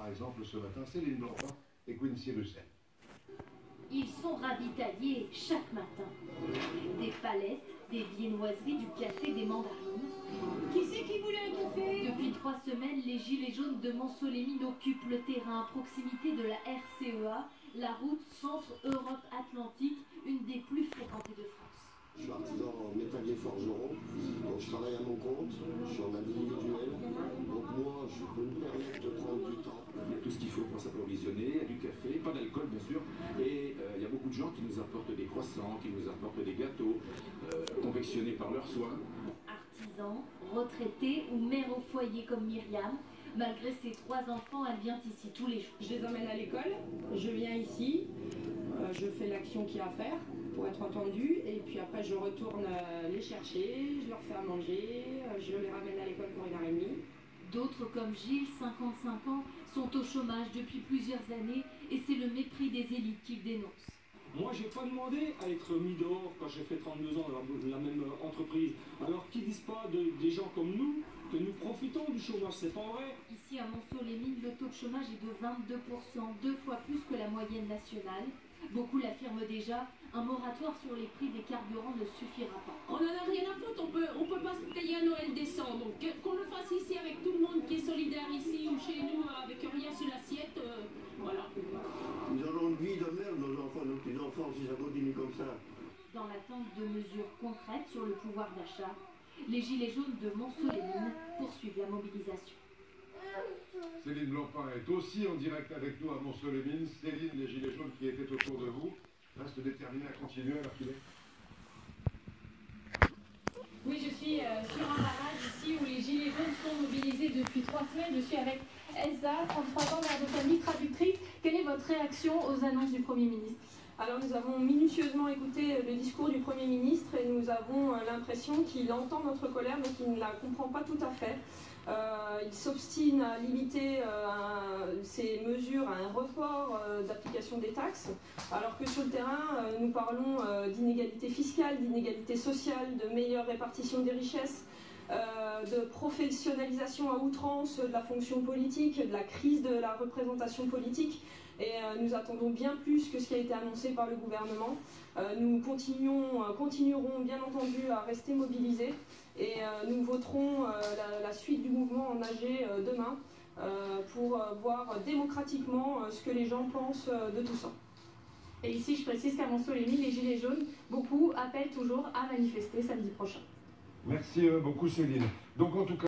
par exemple ce matin Céline Blancpain et Quincy Russell. Ils sont ravitaillés chaque matin. Des palettes, des viennoiseries, du café, des mandarines. Qui c'est qui voulait un café? Depuis 3 semaines, les Gilets jaunes de Montsolémine occupent le terrain à proximité de la RCEA, la route Centre-Europe-Atlantique, une des plus fréquentées de France. Je suis artisan métallier forgeron, donc je travaille à mon compte, je suis en individuel, donc moi je peux me permettre de prendre du temps. Il y a tout ce qu'il faut pour s'approvisionner, il y a du café, pas d'alcool bien sûr, et il y a beaucoup de gens qui nous apportent des croissants, qui nous apportent des gâteaux, confectionnés par leurs soins. Artisans, retraités ou mères au foyer comme Myriam, malgré ses 3 enfants, elle vient ici tous les jours. Je les emmène à l'école, je viens ici, je fais l'action qu'il y a à faire pour être entendue, et puis après je retourne les chercher, je leur fais à manger, je les ramène à l'école pour 1h30. D'autres comme Gilles, 55 ans, sont au chômage depuis plusieurs années et c'est le mépris des élites qu'ils dénoncent. Moi, j'ai pas demandé à être mis dehors quand j'ai fait 32 ans dans la même entreprise. Alors qu'ils disent pas des gens comme nous que nous profitons du chômage, c'est pas vrai. Ici à Montsolémine, le taux de chômage est de 22%, 2 fois plus que la moyenne nationale. Beaucoup l'affirment déjà, un moratoire sur les prix des carburants ne suffira pas. On en a rien à foutre, on peut pas se payer un Noël décent, donc qu'on le fasse ici avec tout le monde qui est solidaire ici ou chez nous avec rien sur l'assiette, voilà. Nous avons une vie de merde, nos enfants, nos petits-enfants, si ça continue comme ça. Dans l'attente de mesures concrètes sur le pouvoir d'achat, les Gilets jaunes de Montsolémine poursuivent la mobilisation. Céline Blancpain est aussi en direct avec nous à Montsolémine. Céline, les Gilets jaunes qui étaient autour de vous restent déterminés à continuer alors qu'il est. Oui, je suis sur un barrage ici où les Gilets jaunes sont mobilisés depuis 3 semaines. Je suis avec Elsa, 33 ans, mère de famille, traductrice. Quelle est votre réaction aux annonces du Premier ministre? Alors nous avons minutieusement écouté le discours du Premier ministre et nous avons l'impression qu'il entend notre colère mais qu'il ne la comprend pas tout à fait. Il s'obstine à limiter ces mesures à un report d'application des taxes, alors que sur le terrain, nous parlons d'inégalité fiscale, d'inégalité sociale, de meilleure répartition des richesses, de professionnalisation à outrance de la fonction politique, de la crise de la représentation politique. Et nous attendons bien plus que ce qui a été annoncé par le gouvernement. Nous continuerons bien entendu à rester mobilisés et nous voterons la suite du mouvement en AG demain pour voir démocratiquement ce que les gens pensent de tout ça. Et ici, je précise qu'à Montsolémine, les Gilets jaunes, beaucoup appellent toujours à manifester samedi prochain. Merci beaucoup Céline. Donc en tout cas.